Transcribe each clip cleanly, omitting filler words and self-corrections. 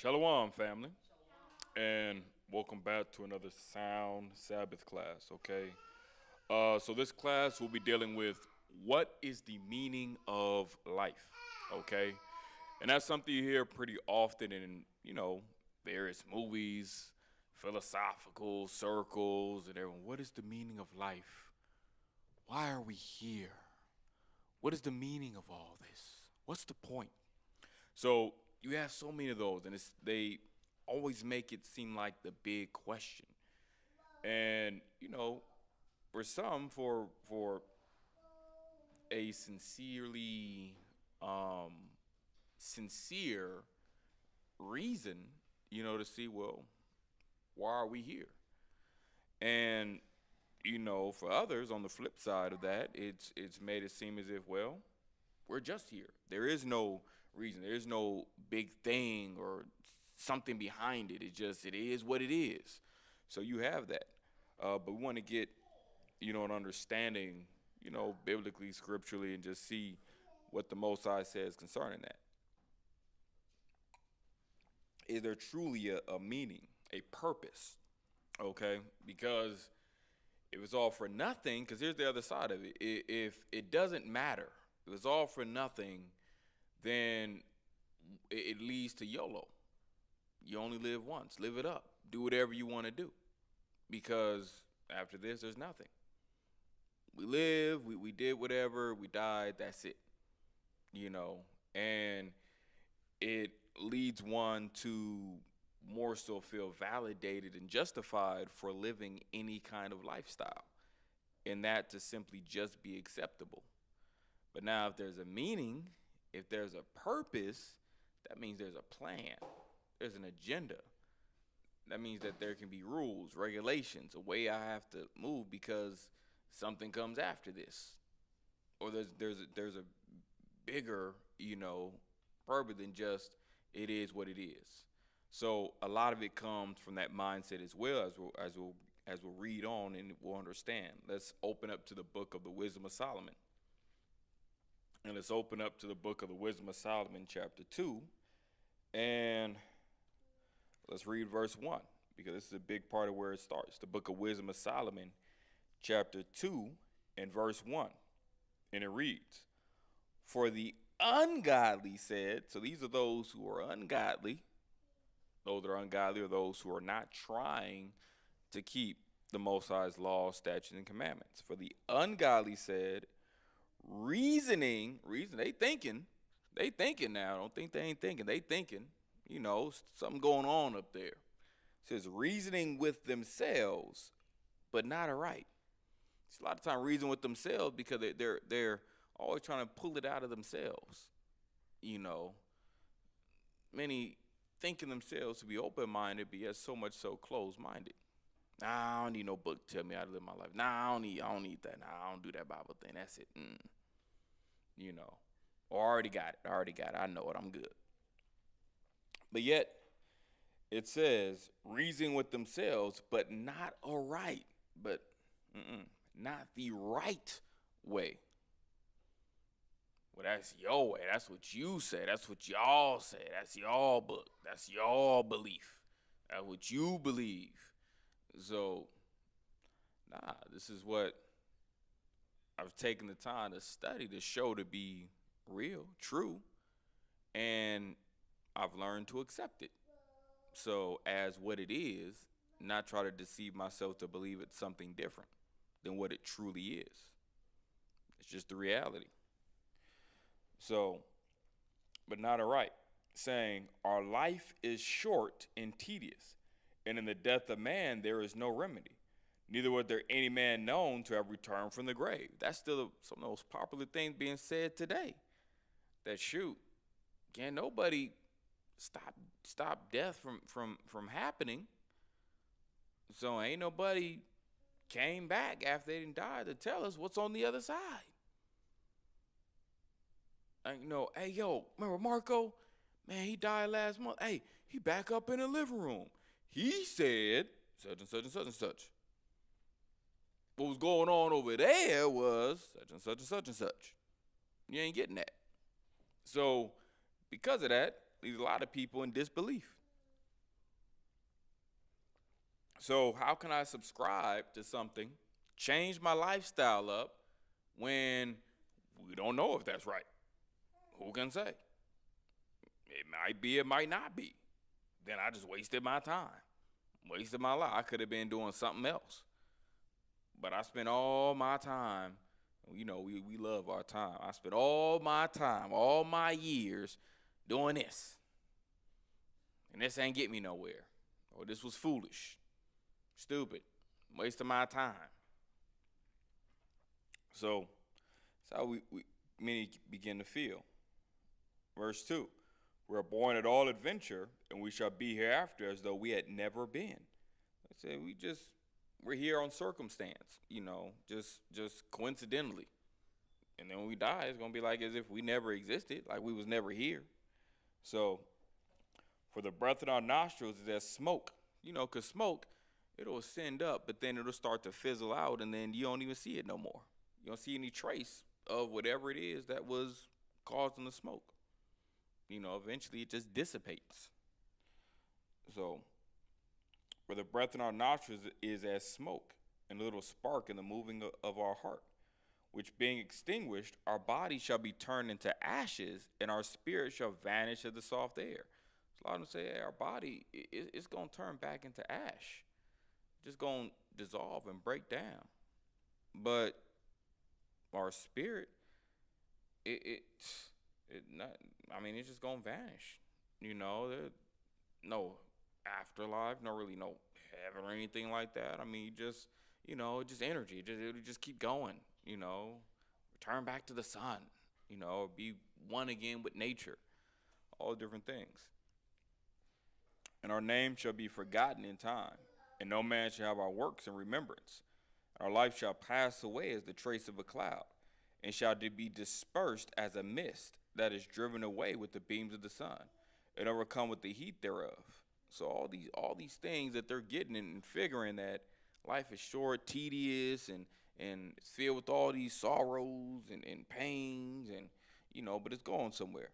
Shalom, family, and welcome back to another Sound Sabbath class. Okay, so this class will be dealing with what is the meaning of life. Okay, and that's something you hear pretty often in various movies, philosophical circles, and everyone. What is the meaning of life? Why are we here? What is the meaning of all this? What's the point? So you have so many of those, and they always make it seem like the big question. And for some, for a um, sincere reason, to see, well, why are we here? And for others, on the flip side of that, it's made it seem as if, well, we're just here. There is no reason. There is no big thing or something behind it. It is what it is. So you have that. But we want to get, an understanding, biblically, scripturally, and just see what the Most High says concerning that. Is there truly a meaning, a purpose? Okay? Because if it's all for nothing, because here's the other side of it. If it doesn't matter, if it's all for nothing, then it leads to YOLO. You only live once. Live it up. Do whatever you want to do. Because after this, there's nothing. We live, we did whatever, we died, that's it. And it leads one to more so feel validated and justified for living any kind of lifestyle. And that to simply just be acceptable. But now if there's a meaning, if there's a purpose, that means there's a plan. There's an agenda. That means that there can be rules, regulations, a way I have to move because something comes after this. Or there's a bigger, purpose than just it is what it is. So a lot of it comes from that mindset as well as we'll read on and we'll understand. Let's open up to the book of the Wisdom of Solomon. And let's open up to the book of the Wisdom of Solomon, chapter 2. And let's read verse 1, because this is a big part of where it starts. The book of Wisdom of Solomon, chapter 2, and verse 1. And it reads, "For the ungodly said," so these are those who are ungodly. Those that are ungodly are those who are not trying to keep the Most High's laws, statutes, and commandments. "For the ungodly said, reason, they thinking now. Don't think they ain't thinking. They thinking, something going on up there. It says reasoning with themselves, but not aright. It's a lot of time reasoning with themselves because they're always trying to pull it out of themselves. Many thinking themselves to be open-minded, but yet so much so closed-minded. Nah, I don't need no book to tell me how to live my life. Nah, I don't need that. Nah, I don't do that Bible thing. That's it. Or I already got it. I know it. I'm good. But yet, it says, reasoning with themselves, but not aright. But not the right way. Well, that's your way. That's what you say. That's what y'all say. That's y'all book. That's y'all belief. That's what you believe. So, this is what I've taken the time to study to show to be real, true, and I've learned to accept it. So, as what it is, not try to deceive myself to believe it's something different than what it truly is. It's just the reality. So, but not aright, saying, our life is short and tedious, and in the death of man there is no remedy. Neither was there any man known to have returned from the grave. That's still some of the most popular things being said today. That can't nobody stop death from happening. So ain't nobody came back after they didn't die to tell us what's on the other side. Hey, yo, remember Marco? Man, he died last month. Hey, he back up in the living room. He said such and such and such and such. What was going on over there was such and such and such and such. You ain't getting that. So because of that, leaves a lot of people in disbelief. So how can I subscribe to something, change my lifestyle up when we don't know if that's right? Who can say? It might be, it might not be. Then I just wasted my time, wasted my life. I could have been doing something else. But I spent all my time, we love our time. I spent all my time, all my years doing this. And this ain't get me nowhere. Or this was foolish, stupid, wasting my time. So that's how we many begin to feel. Verse 2. We're born at all adventure, and we shall be hereafter as though we had never been. I said we're here on circumstance, just coincidentally. And then when we die, it's gonna be like as if we never existed, like we was never here. So, for the breath in our nostrils is as smoke, because smoke, it'll ascend up, but then it'll start to fizzle out, and then you don't even see it no more. You don't see any trace of whatever it is that was causing the smoke. Eventually it just dissipates. So, for the breath in our nostrils is as smoke, and a little spark in the moving of our heart, which being extinguished, our body shall be turned into ashes, and our spirit shall vanish as the soft air. So a lot of them say, hey, our body, it's going to turn back into ash. Just going to dissolve and break down. But our spirit, it's just going to vanish. No afterlife, no heaven or anything like that. Just energy. It'll just keep going. Return back to the sun. Be one again with nature. All different things. And our name shall be forgotten in time, and no man shall have our works in remembrance. Our life shall pass away as the trace of a cloud, and shall be dispersed as a mist that is driven away with the beams of the sun, and overcome with the heat thereof. So all these things that they're getting and figuring that life is short, tedious, and it's filled with all these sorrows and pains, and but it's going somewhere.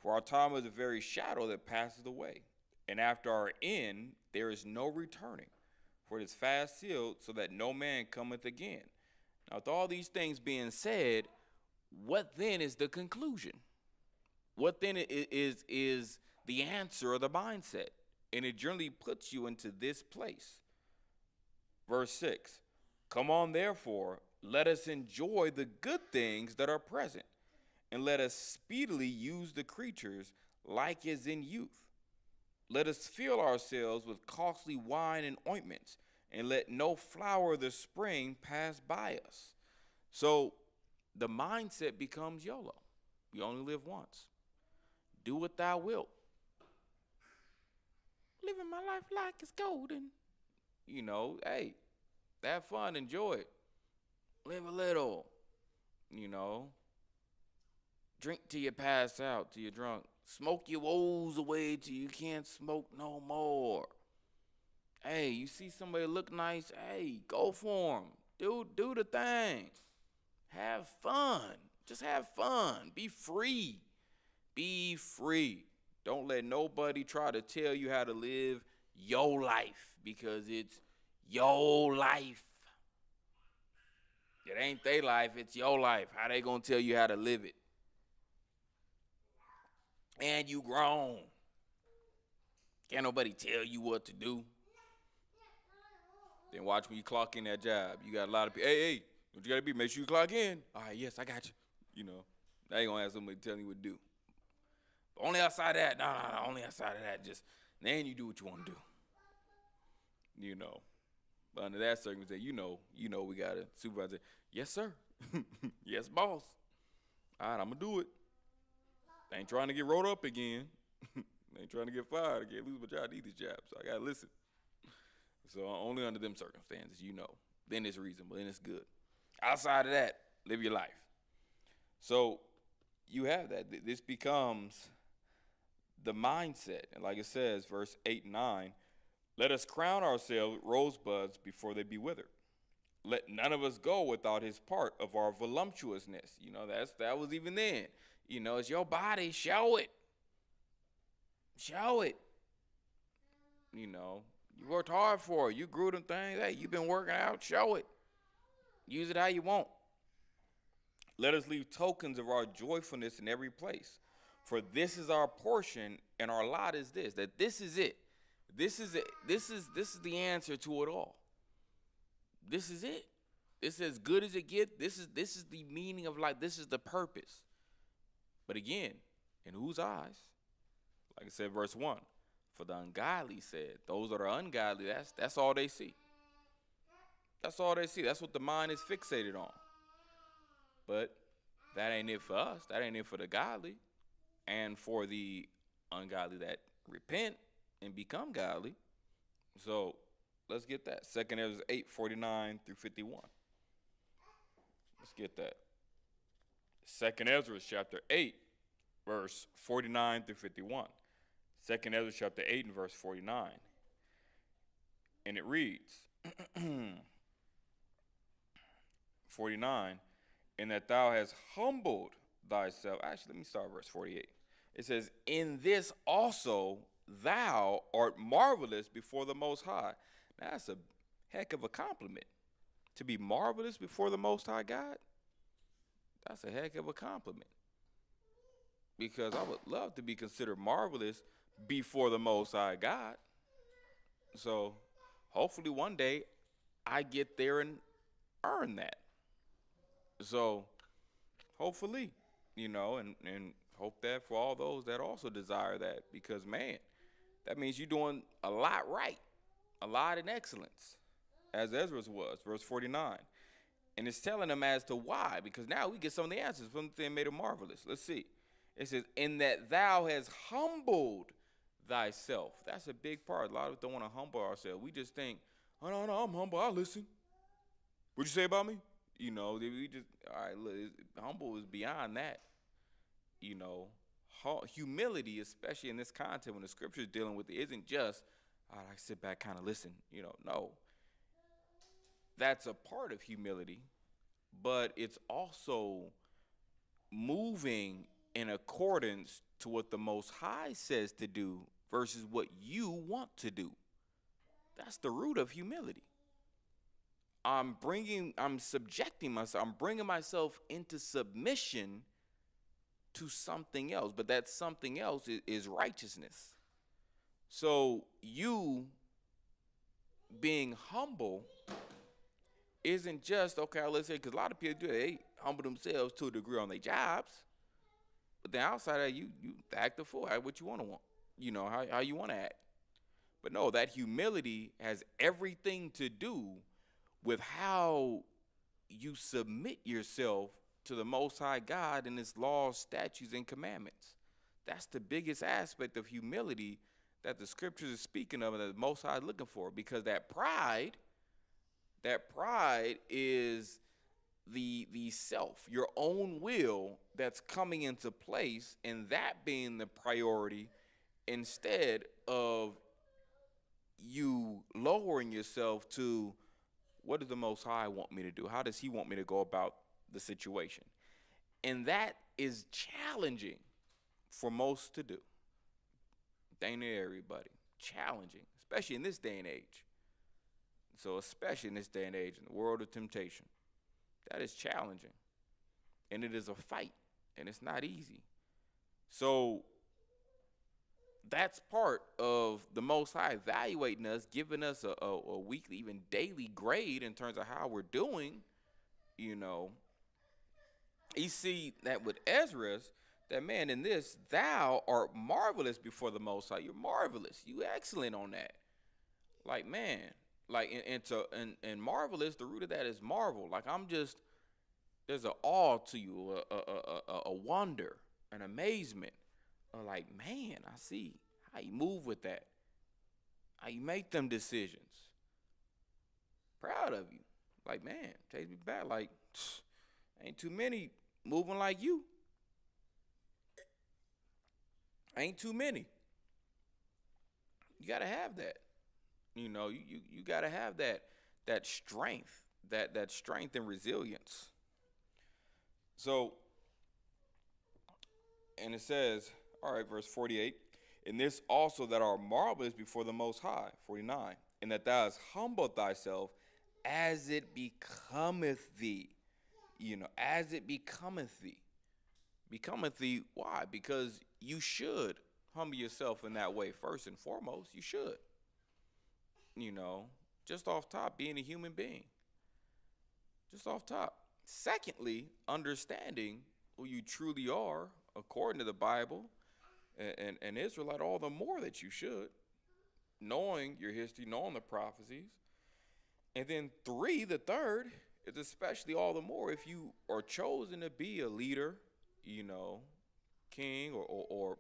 For our time is a very shadow that passes away, and after our end there is no returning. For it is fast sealed, so that no man cometh again. Now, with all these things being said, what then is the conclusion? What then is the answer or the mindset? And it generally puts you into this place. Verse 6. Come on, therefore, let us enjoy the good things that are present, and let us speedily use the creatures like as in youth. Let us fill ourselves with costly wine and ointments, and let no flower of the spring pass by us. So the mindset becomes YOLO. You only live once. Do what thou wilt. Living my life like it's golden. Hey, have fun, enjoy it. Live a little. Drink till you pass out, till you're drunk. Smoke your woes away till you can't smoke no more. Hey, you see somebody look nice, hey, go for them. Do the thing. Have fun. Just have fun. Be free. Be free. Don't let nobody try to tell you how to live your life, because it's your life. It ain't their life, it's your life. How they gonna tell you how to live it? And you grown. Can't nobody tell you what to do. Then watch when you clock in that job. You got a lot of people. Hey, what you gotta be? Make sure you clock in. All right, yes, I got you. Now you gonna have somebody telling you what to do. But only outside of that. No, only outside of that. Just then you do what you want to do. But under that circumstance, we got a supervisor. Yes, sir. Yes, boss. All right, I'm gonna do it. I ain't trying to get rolled up again. I ain't trying to get fired. I can't lose my job. I need this job, so I gotta listen. So only under them circumstances, then it's reasonable, then it's good. Outside of that, live your life. So you have that. This becomes the mindset. And like it says, verse 8 and 9, let us crown ourselves with rosebuds before they be withered. Let none of us go without his part of our voluptuousness. That was even then. It's your body. Show it. Show it. You worked hard for it. You grew them things. Hey, you've been working out. Show it. Use it how you want. Let us leave tokens of our joyfulness in every place. For this is our portion, and our lot is this. That this is it. This is it. This is the answer to it all. This is it. It's as good as it gets. This is the meaning of life. This is the purpose. But again, in whose eyes? Like I said, verse 1. For the ungodly said, those that are ungodly, that's all they see. That's all they see. That's what the mind is fixated on. But that ain't it for us. That ain't it for the godly and for the ungodly that repent and become godly. So let's get that. 2 Ezra 8:49 through 51. Let's get that. 2 Ezra chapter 8, verse 49 through 51. 2 Ezra chapter 8 and verse 49. And it reads, 49, and that thou hast humbled thyself. Actually, let me start verse 48. It says, in this also thou art marvelous before the Most High. Now, that's a heck of a compliment. To be marvelous before the Most High God, that's a heck of a compliment. Because I would love to be considered marvelous before the Most High God. So hopefully one day I get there and earn that. So hopefully, and hope that for all those that also desire that, because man, that means you're doing a lot right, a lot in excellence, as Ezra's was, verse 49. And it's telling them as to why, because now we get some of the answers from the thing made it marvelous. Let's see. It says, in that thou hast humbled thyself. That's a big part. A lot of us don't want to humble ourselves. We just think, oh, no, I'm humble. I listen. What'd you say about me? We just, all right, look, humble is beyond that. Humility, especially in this content when the scripture is dealing with it, isn't just, all right, I sit back, kind of listen. No. That's a part of humility, but it's also moving in accordance to what the Most High says to do versus what you want to do. That's the root of humility. I'm subjecting myself, I'm bringing myself into submission to something else, but that something else is righteousness. So you being humble isn't just, okay, let's say, because a lot of people they humble themselves to a degree on their jobs, but then outside of that, you act the fool, act what you want, how you want to act. But no, that humility has everything to do with how you submit yourself to the Most High God and His laws, statutes, and commandments. That's the biggest aspect of humility that the scriptures are speaking of and that the Most High is looking for, because that pride is the self, your own will that's coming into place, and that being the priority instead of you lowering yourself to, what does the Most High want me to do? How does He want me to go about the situation? And that is challenging for most to do. Ain't it, everybody? Challenging, especially in this day and age. So especially in this day and age, in the world of temptation, that is challenging. And it is a fight, and it's not easy. So that's part of the Most High evaluating us, giving us a weekly, even daily grade in terms of how we're doing. You see that with Ezra's, that man, in this, thou art marvelous before the Most High. You're marvelous. You excellent on that. Like, man, like, and marvelous, the root of that is marvel. Like, there's an awe to you, a wonder, an amazement. Like, man, I see how you move with that, how you make them decisions. Proud of you. Like, man, takes me back. Like, ain't too many moving like you. Ain't too many. You gotta have that. You gotta have that strength, that strength and resilience. So, and it says, all right, verse 48, And this also that are marvelous before the Most High, 49, and that thou hast humbled thyself as it becometh thee. As it becometh thee. Becometh thee, why? Because you should humble yourself in that way first and foremost. You should. Just off top, being a human being. Just off top. Secondly, understanding who you truly are, according to the Bible and Israelite, all the more that you should. Knowing your history, knowing the prophecies. And then the third, is especially all the more if you are chosen to be a leader, king or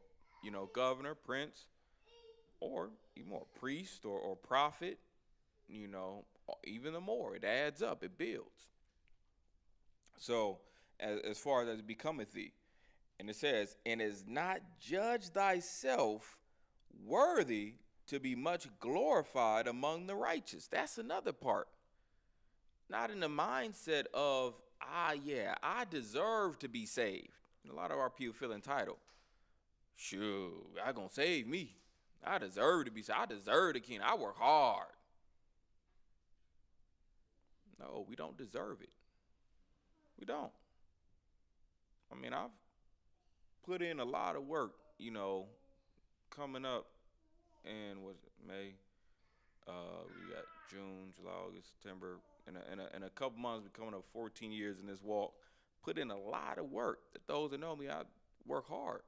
governor, prince, or even more priest or prophet, even the more. It adds up, it builds. So as far as becometh thee, and it says, and is not judge thyself worthy to be much glorified among the righteous. That's another part. Not in the mindset of, I deserve to be saved. And a lot of our people feel entitled. Shoot, God gonna save me. I deserve to be saved. I deserve the kingdom. I work hard. No, we don't deserve it. We don't. I mean, I've put in a lot of work, coming up, and was it May? We got June, July, August, September, in a couple months, we're coming up 14 years in this walk. Put in a lot of work. Those that know me, I work hard.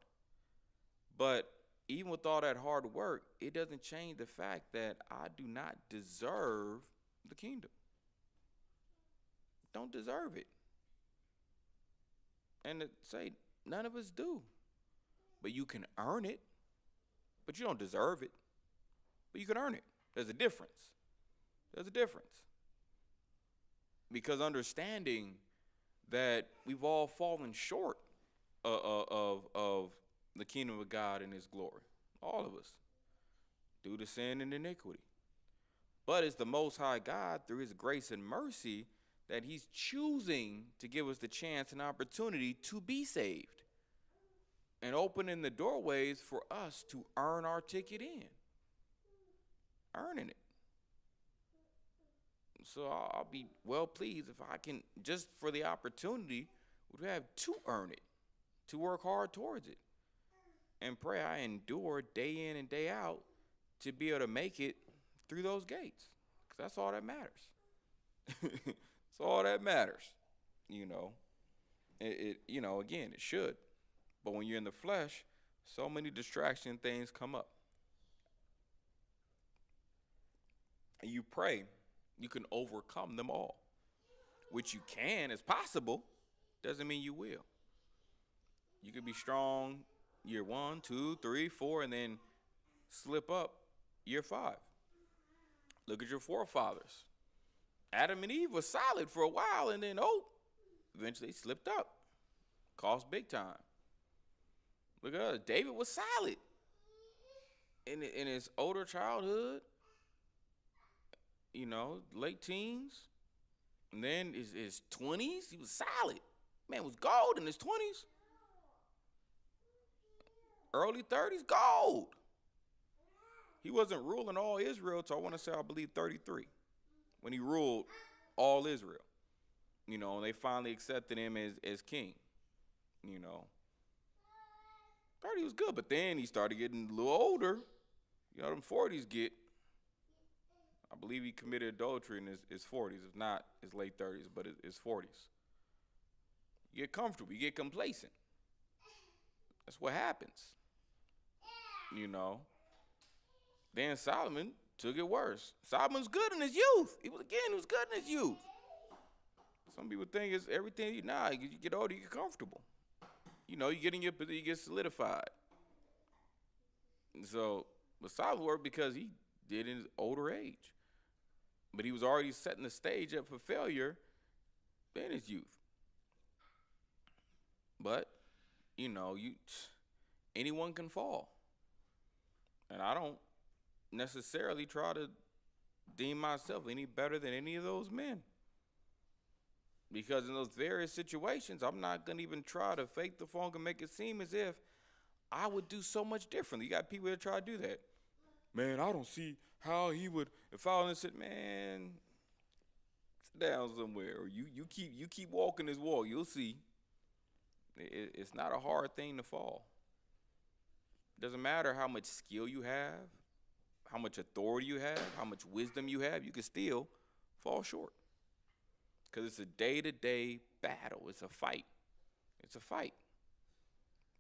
But even with all that hard work, it doesn't change the fact that I do not deserve the kingdom. Don't deserve it. And to say none of us do. But you can earn it. But you don't deserve it. But you can earn it. There's a difference. There's a difference. Because understanding that we've all fallen short of the kingdom of God and his glory. All of us. Due to sin and iniquity. But it's the Most High God, through his grace and mercy, that he's choosing to give us the chance and opportunity to be saved. And opening the doorways for us to earn our ticket in. Earning it. So I'll be well pleased if I can, just for the opportunity, would have to earn it, to work hard towards it. And pray I endure day in and day out to be able to make it through those gates. Because that's all that matters. That's all that matters. Again, it should. But when you're in the flesh, so many distraction things come up. And you pray you can overcome them all. Which you can, it's possible. Doesn't mean you will. You could be strong year 1, 2, 3, 4, and then slip up year 5. Look at your forefathers. Adam and Eve were solid for a while, and then, eventually slipped up. Cost big time. Look at us. David was solid in his older childhood, late teens, and then his 20s. He was solid. Man was gold in his 20s. Early 30s, gold. He wasn't ruling all Israel till I believe 33, when he ruled all Israel. And they finally accepted him as king. 30 was good, but then he started getting a little older. Them 40s get. I believe he committed adultery in his 40s, if not his late 30s, but his 40s. You get comfortable, you get complacent. That's what happens. Then Solomon took it worse. Solomon's good in his youth. He was good in his youth. Some people think it's everything. You get older, you get comfortable. You get in your position, you get solidified. So, but Solomon worked because he did in his older age. But he was already setting the stage up for failure in his youth. But, anyone can fall. And I don't necessarily try to deem myself any better than any of those men. Because in those various situations, I'm not going to even try to fake the funk and make it seem as if I would do so much differently. You got people that try to do that. Man, I don't see how he would if I was said, man, sit down somewhere. Or you keep walking this walk. You'll see. It's not a hard thing to fall. Doesn't matter how much skill you have, how much authority you have, how much wisdom you have, you can still fall short. Because it's a day-to-day battle. It's a fight. It's a fight.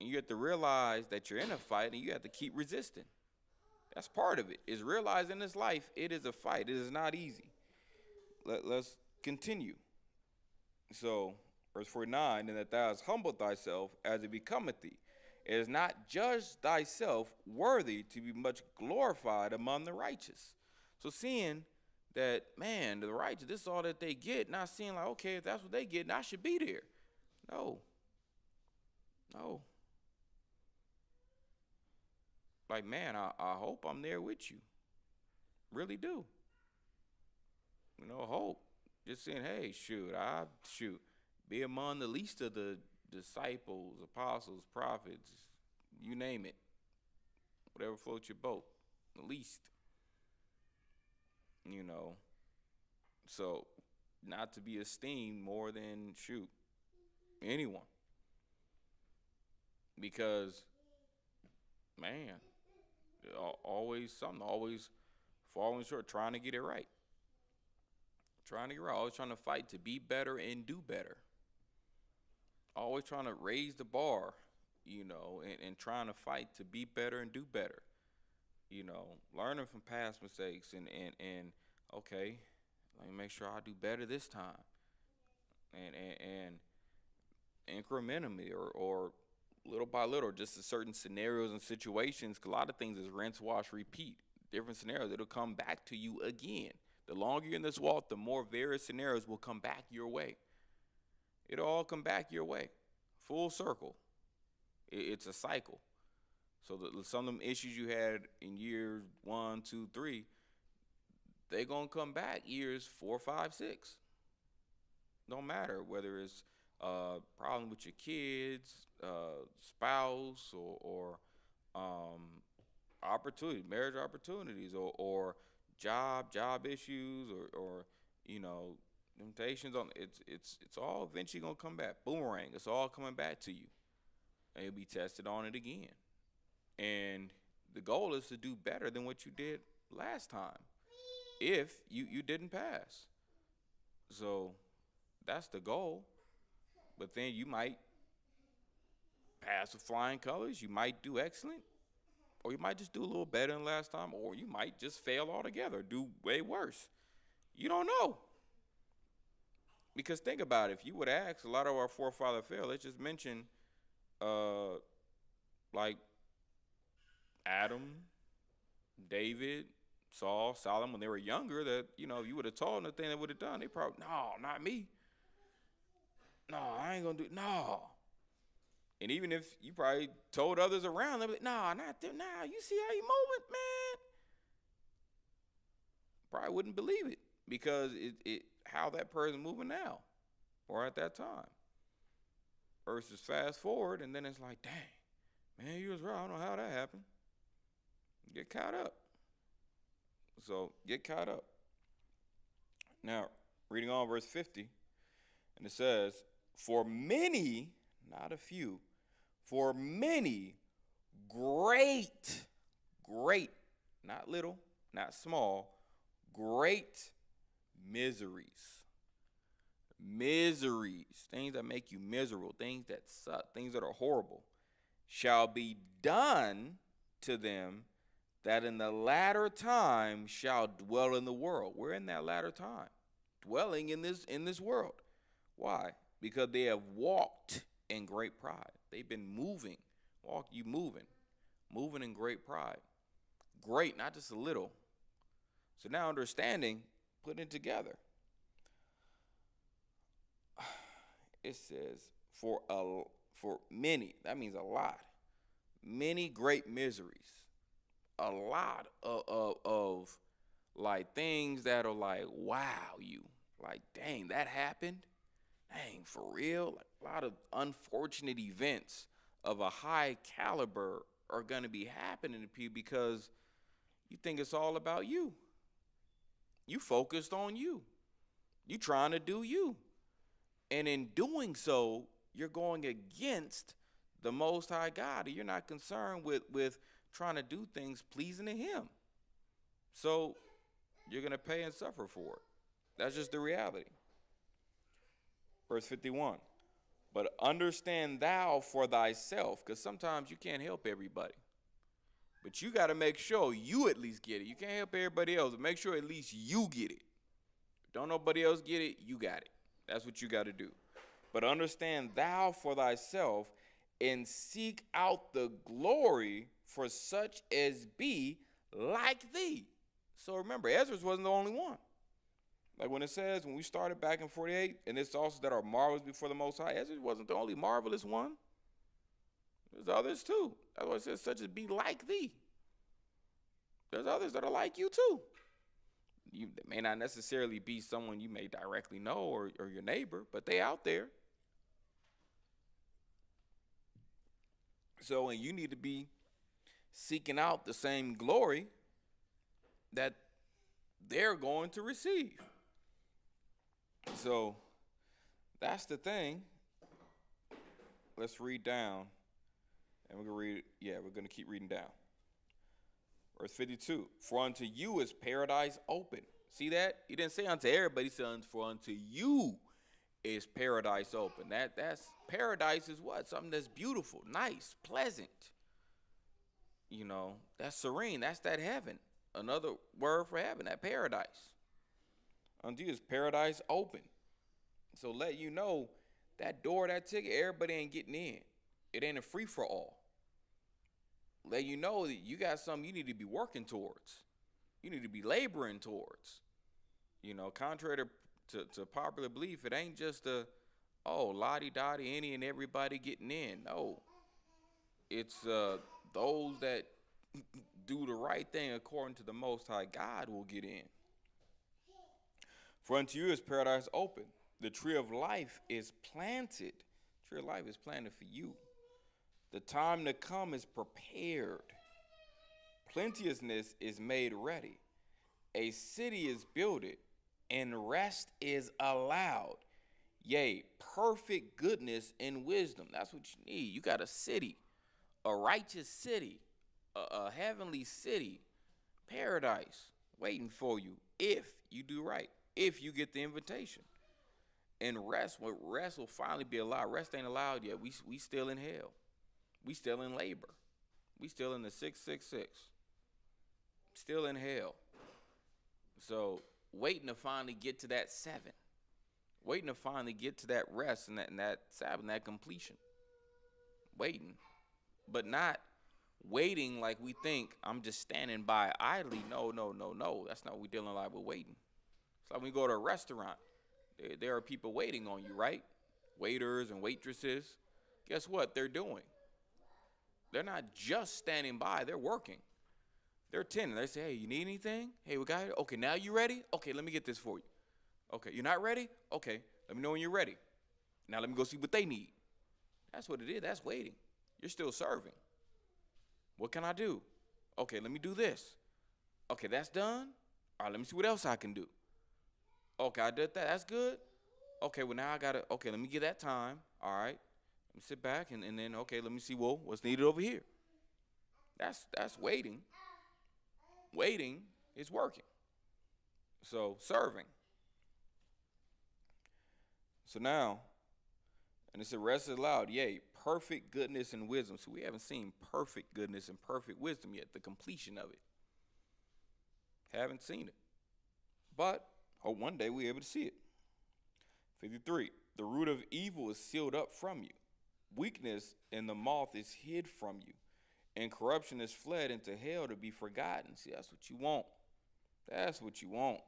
And you have to realize that you're in a fight and you have to keep resisting. That's part of it. Is realizing this life, it is a fight. It is not easy. Let's continue. So, verse 49, and that thou hast humbled thyself as it becometh thee. It is not judged thyself worthy to be much glorified among the righteous. So seeing that, man, the righteous, this is all that they get, not seeing like, okay, if that's what they get, I should be there. No. No. Like, man, I hope I'm there with you. Really do. Hope. Just saying, hey, shoot. Be among the least of the disciples, apostles, prophets, you name it. Whatever floats your boat, the least. So not to be esteemed more than, anyone. Because, man, always something, always falling short, trying to get it right. Always trying to fight to be better and do better. Always trying to raise the bar, and trying to fight to be better and do better. Learning from past mistakes and okay, let me make sure I do better this time. And incrementally or little by little, just in certain scenarios and situations, 'cause a lot of things is rinse, wash, repeat. Different scenarios, it'll come back to you again. The longer you're in this walk, the more various scenarios will come back your way. It'll all come back your way. Full circle. It's a cycle. So some of them issues you had in years 1, 2, 3, they're going to come back years 4, 5, 6. Don't matter whether it's problem with your kids, spouse, or marriage opportunities, or job issues, or temptations on it's all eventually gonna come back. Boomerang. It's all coming back to you, and you'll be tested on it again. And the goal is to do better than what you did last time, if you didn't pass. So that's the goal. But then you might pass with flying colors. You might do excellent, or you might just do a little better than last time, or you might just fail altogether, do way worse. You don't know. Because think about it. If you would ask, a lot of our forefathers failed. Let's just mention, like Adam, David, Saul, Solomon, when they were younger, that, if you would have told them the thing they would have done, they probably, no, not me. No, I ain't going to do it. No. And even if you probably told others around, they'd be like, nah, not them. Nah, you see how you moving, man? Probably wouldn't believe it, because how that person moving now or at that time. Versus fast forward, and then it's like, dang, man, you was right. I don't know how that happened. Get caught up. So get caught up. Now, reading on verse 50, and it says, for many, not a few, for many great, not little, not small, great miseries, things that make you miserable, things that suck, things that are horrible, shall be done to them that in the latter time shall dwell in the world. We're in that latter time, dwelling in this world. Why? Because they have walked in great pride. They've been moving in great pride. Great, not just a little. So now understanding, putting it together. It says for many, that means a lot. Many great miseries. A lot of like things that are like, wow, you like, dang, that happened. Dang, for real? Like, a lot of unfortunate events, of a high caliber are going to be happening to people because you think it's all about you. You focused on you. You trying to do you. And in doing so, you're going against the Most High God. You're not concerned with trying to do things pleasing to Him. So you're going to pay and suffer for it. That's just the reality. Verse 51. But understand thou for thyself, because sometimes you can't help everybody. But you got to make sure you at least get it. You can't help everybody else, but make sure at least you get it. Don't nobody else get it, you got it. That's what you got to do. But understand thou for thyself, and seek out the glory for such as be like thee. So remember, Ezra wasn't the only one. Like when it says, when we started back in 48, and it's also that are marvelous before the Most High, Ezra wasn't the only marvelous one. There's others too. That's why it says, such as be like thee. There's others that are like you too. You may not necessarily be someone you may directly know or your neighbor, but they out there. So, and you need to be seeking out the same glory that they're going to receive. So, that's the thing. Let's read down. And we're going to keep reading down. Verse 52. For unto you is paradise open. See that? He didn't say unto everybody, he said, for unto you is paradise open. That's paradise is what? Something that's beautiful, nice, pleasant. You know, that's serene. That's that heaven. Another word for heaven, that paradise. Unto you is paradise open. So let you know that door, that ticket, everybody ain't getting in. It ain't a free for all. Let you know that you got something you need to be working towards. You need to be laboring towards. You know, contrary to popular belief, it ain't just lottie-dottie, any and everybody getting in. No. It's those that do the right thing according to the Most High God will get in. For unto you is paradise open. The tree of life is planted. The tree of life is planted for you. The time to come is prepared. Plenteousness is made ready. A city is builded, and rest is allowed. Yea, perfect goodness and wisdom. That's what you need. You got a city, a righteous city, a heavenly city, paradise waiting for you if you do right, if you get the invitation. And rest will finally be allowed. Rest ain't allowed yet. We still in hell. We still in labor. We still in the 666. Still in hell. So waiting to finally get to that 7. Waiting to finally get to that rest and that Sabbath and that completion. Waiting. But not waiting like we think I'm just standing by idly. No. That's not what we're dealing like with waiting. It's like when we go to a restaurant. There are people waiting on you, right? Waiters and waitresses. Guess what they're doing? They're not just standing by. They're working. They're tending. They say, hey, you need anything? Hey, we got it. Okay, now you ready? Okay, let me get this for you. Okay, you're not ready? Okay, let me know when you're ready. Now let me go see what they need. That's what it is. That's waiting. You're still serving. What can I do? Okay, let me do this. Okay, that's done. All right, let me see what else I can do. Okay, I did that. That's good. Okay, well, now I got to, okay, let me get that time. All right. Let me sit back and then, okay, let me see, what's needed over here. That's waiting. Waiting is working. So, serving. So now, and it said, rest is allowed. Yea, perfect goodness and wisdom. So we haven't seen perfect goodness and perfect wisdom yet, the completion of it. Haven't seen it. But hope one day we're able to see it. 53, the root of evil is sealed up from you. Weakness in the moth is hid from you. And corruption is fled into hell to be forgotten. See, that's what you want. That's what you want.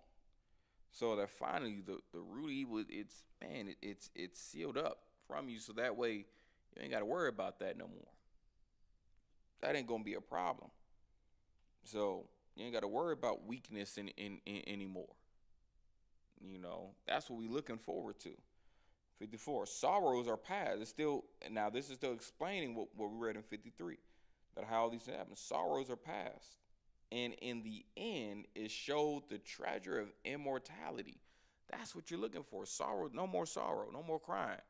So that finally the root of evil, it's sealed up from you. So that way you ain't got to worry about that no more. That ain't going to be a problem. So you ain't got to worry about weakness in anymore. You know, that's what we're looking forward to. 54. Sorrows are past. It's still, now this is still explaining what we read in 53. That how all these things happen. Sorrows are past. And in the end, it showed the treasure of immortality. That's what you're looking for. Sorrow, no more crying.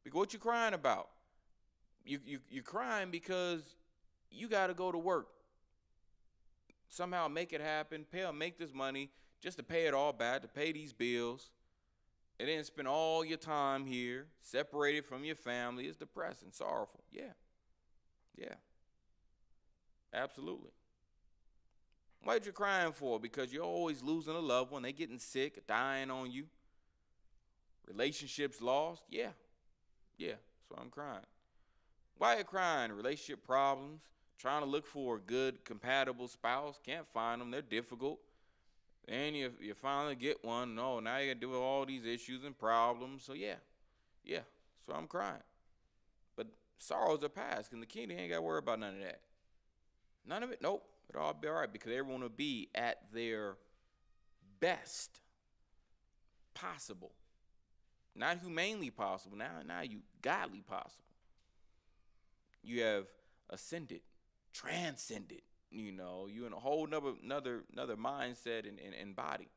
Because what you crying about? You're crying because you got to go to work. Somehow make it happen, make this money just to pay it all back, to pay these bills, and then spend all your time here, separated from your family. It's depressing, sorrowful. Yeah, absolutely. What you crying for? Because you're always losing a loved one. They getting sick, dying on you. Relationships lost. Yeah. So I'm crying. Why are you crying? Relationship problems. Trying to look for a good, compatible spouse. Can't find them. They're difficult. And you finally get one. No, now you got to deal with all these issues and problems. So yeah. So I'm crying. But sorrows are past. And the king ain't got to worry about none of that. None of it. Nope. It'll all be all right because everyone will be at their best possible. Not humanely possible. Now you godly possible. You have ascended, transcended. You in a whole another mindset and body.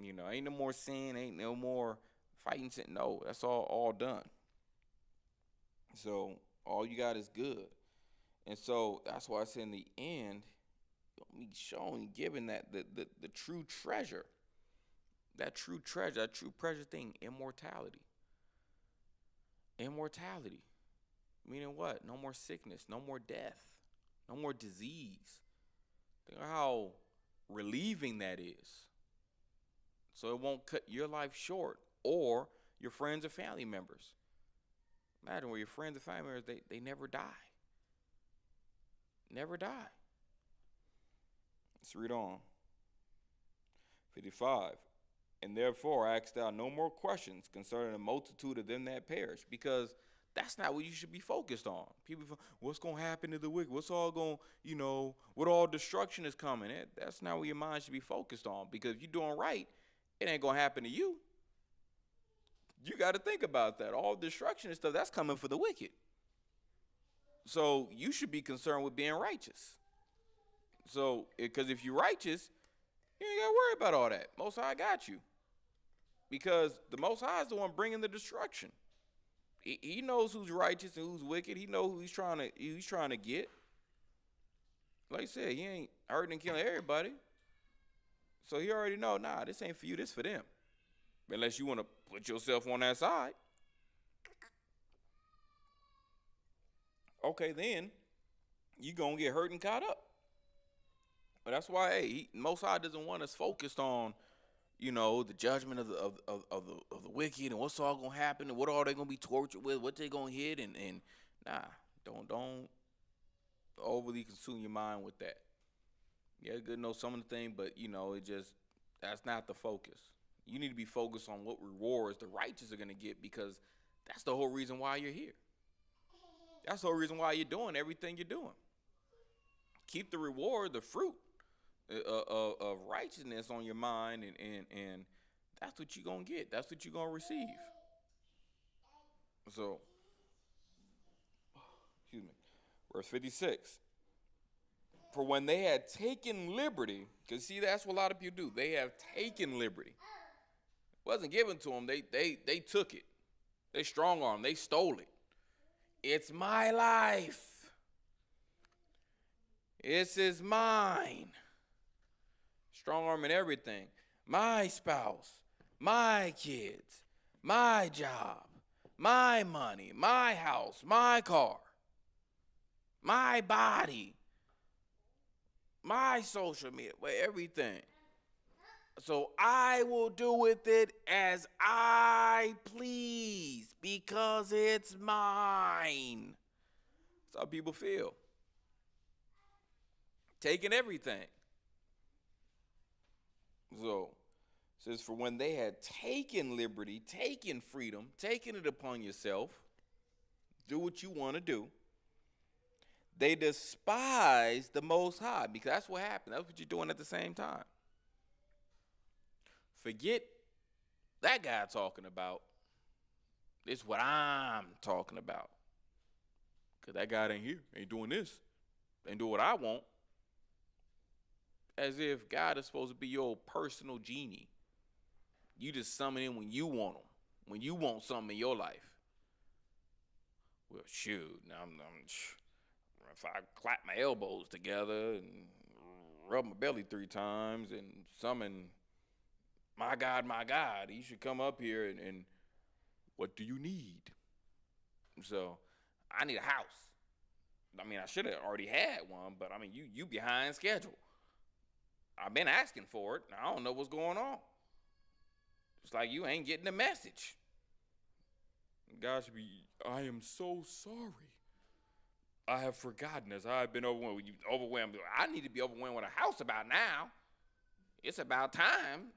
Ain't no more sin, ain't no more fighting sin. No, that's all done. So all you got is good. And so that's why I say in the end, me showing, giving that the true treasure. That true treasure, that true precious thing, immortality. Immortality. Meaning what? No more sickness, no more death, no more disease. Think of how relieving that is. So it won't cut your life short or your friends or family members. Imagine where your friends and family members, they never die. Never die. Let's read on. 55. And therefore ask thou no more questions concerning the multitude of them that perish, because that's not what you should be focused on. People, what's going to happen to the wicked? What's all going, what all destruction is coming? That's not what your mind should be focused on, because if you're doing right, it ain't going to happen to you. You got to think about that. All destruction and stuff, that's coming for the wicked. So you should be concerned with being righteous. So, because if you're righteous, you ain't got to worry about all that. Most High got you. Because the Most High is the one bringing the destruction. He knows who's righteous and who's wicked. He knows who he's trying to get. Like I said, he ain't hurting and killing everybody. So he already know, this ain't for you, this for them. Unless you want to put yourself on that side. Okay, then you going to get hurt and caught up. But that's why, Most High doesn't want us focused on, the judgment of the wicked and what's all gonna happen and what all they gonna be tortured with, what they gonna hit, and don't overly consume your mind with that. Yeah, good to know some of the things, but that's not the focus. You need to be focused on what rewards the righteous are gonna get, because that's the whole reason why you're here. That's the whole reason why you're doing everything you're doing. Keep the reward, the fruit of righteousness on your mind, and that's what you're going to get. That's what you're going to receive. So, verse 56. For when they had taken liberty, because see, that's what a lot of people do. They have taken liberty. It wasn't given to them. They took it. They strong-armed. They stole it. It's my life. This is mine. Strong-arming everything. My spouse, my kids, my job, my money, my house, my car, my body, my social media, everything. So I will do with it as I please, because it's mine. That's how people feel. Taking everything. So, it says, for when they had taken liberty, taken freedom, taken it upon yourself, do what you want to do, they despise the Most High, because that's what happened. That's what you're doing at the same time. Forget that guy talking about. This is what I'm talking about. Because that guy ain't here, ain't doing this, ain't doing what I want. As if God is supposed to be your personal genie. You just summon him when you want him, when you want something in your life. Well, shoot, now if I clap my elbows together and rub my belly 3 times and summon my God, he should come up here and what do you need? So I need a house. I mean, I should have already had one, but I mean, you behind schedule. I've been asking for it. I don't know what's going on. It's like you ain't getting the message. God should be, I am so sorry. I have forgotten as I have been overwhelmed. I need to be overwhelmed with a house about now. It's about time.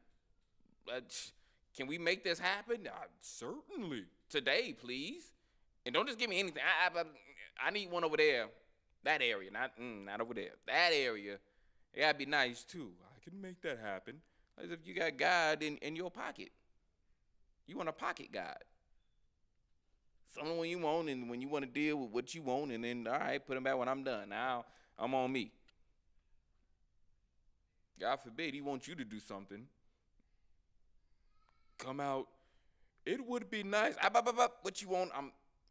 Can we make this happen? Certainly. Today, please. And don't just give me anything. I need one over there. That area, not over there. That area. It gotta be nice too. I can make that happen. As if you got God in your pocket. You want a pocket God. Someone when you want and when you want to deal with what you want, and then all right, put him back when I'm done. Now I'm on me. God forbid he wants you to do something. Come out. It would be nice. What you want?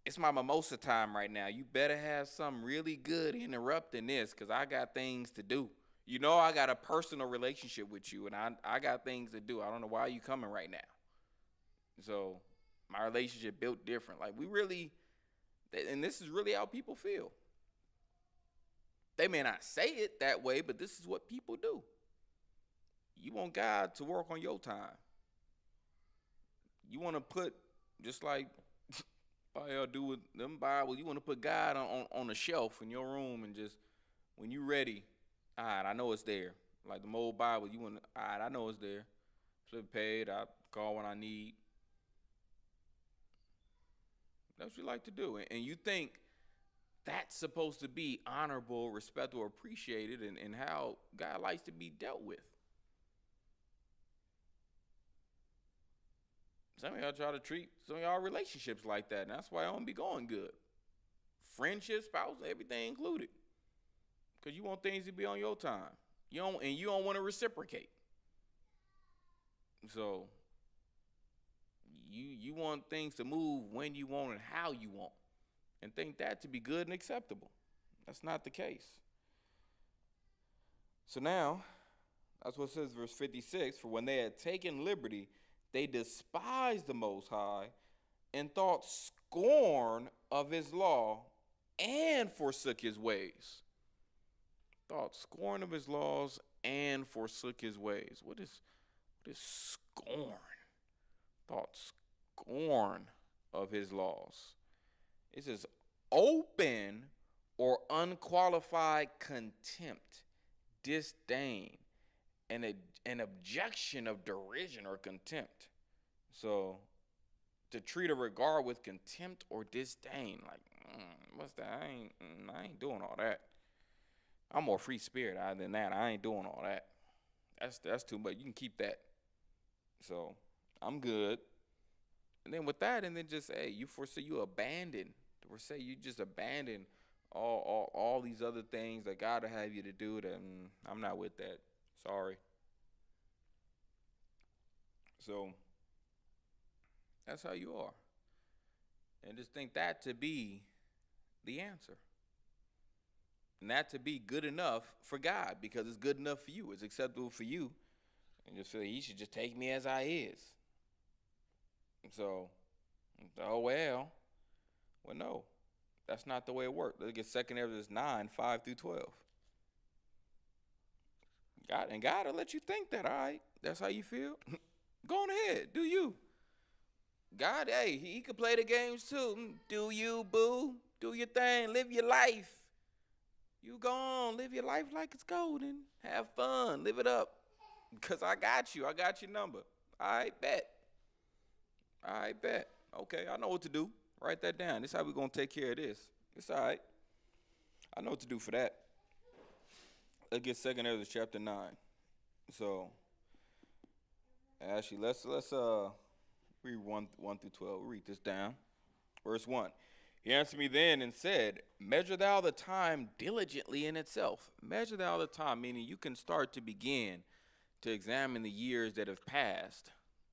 It's my mimosa time right now. You better have something really good interrupting this, because I got things to do. You know I got a personal relationship with you, and I got things to do. I don't know why you coming right now. So my relationship built different. Like we really, and this is really how people feel. They may not say it that way, but this is what people do. You want God to work on your time. You want to put, just like y'all do with them Bibles, you want to put God on a shelf in your room, and just, when you ready, all right, I know it's there. Like the old Bible, you want to, all right, I know it's there. Flip page, I call when I need. That's what you like to do. And you think that's supposed to be honorable, respectable, appreciated, and how God likes to be dealt with. Some of y'all try to treat some of y'all relationships like that, and that's why I don't be going good. Friendship, spouse, everything included. Because you want things to be on your time. You don't want to reciprocate. So you want things to move when you want and how you want, and think that to be good and acceptable. That's not the case. So now, that's what it says, verse 56, for when they had taken liberty, they despised the Most High and thought scorn of his law and forsook his ways. Thought scorn of his laws and forsook his ways. What is scorn? Thought scorn of his laws. It says open or unqualified contempt, disdain, and an objection of derision or contempt. So to treat or regard with contempt or disdain, like what's that? I ain't doing all that. I'm more free spirit than that. I ain't doing all that. That's too much. You can keep that. So I'm good. And then with that, and then just you foresee you abandon. Or say you just abandon all these other things that God will have you to do. That I'm not with that. Sorry. So that's how you are. And just think that to be the answer. And that to be good enough for God, because it's good enough for you. It's acceptable for you. And just feel he should just take me as I is. So, well, no. That's not the way it works. Look at 2 Ezra 9, 5 through 12. God will let you think that, all right? That's how you feel? Go on ahead. Do you. God, he could play the games too. Do you, boo? Do your thing. Live your life. You go on. Live your life like it's golden. Have fun. Live it up. Because I got you. I got your number. All right, bet. Okay, I know what to do. Write that down. This is how we're going to take care of this. It's all right. I know what to do for that. Let's get 2 Ezra chapter 9. So, actually, let's Read 1 through 12. Read this down. Verse 1. He answered me then and said, measure thou the time diligently in itself. Measure thou the time, meaning you can start to begin to examine the years that have passed.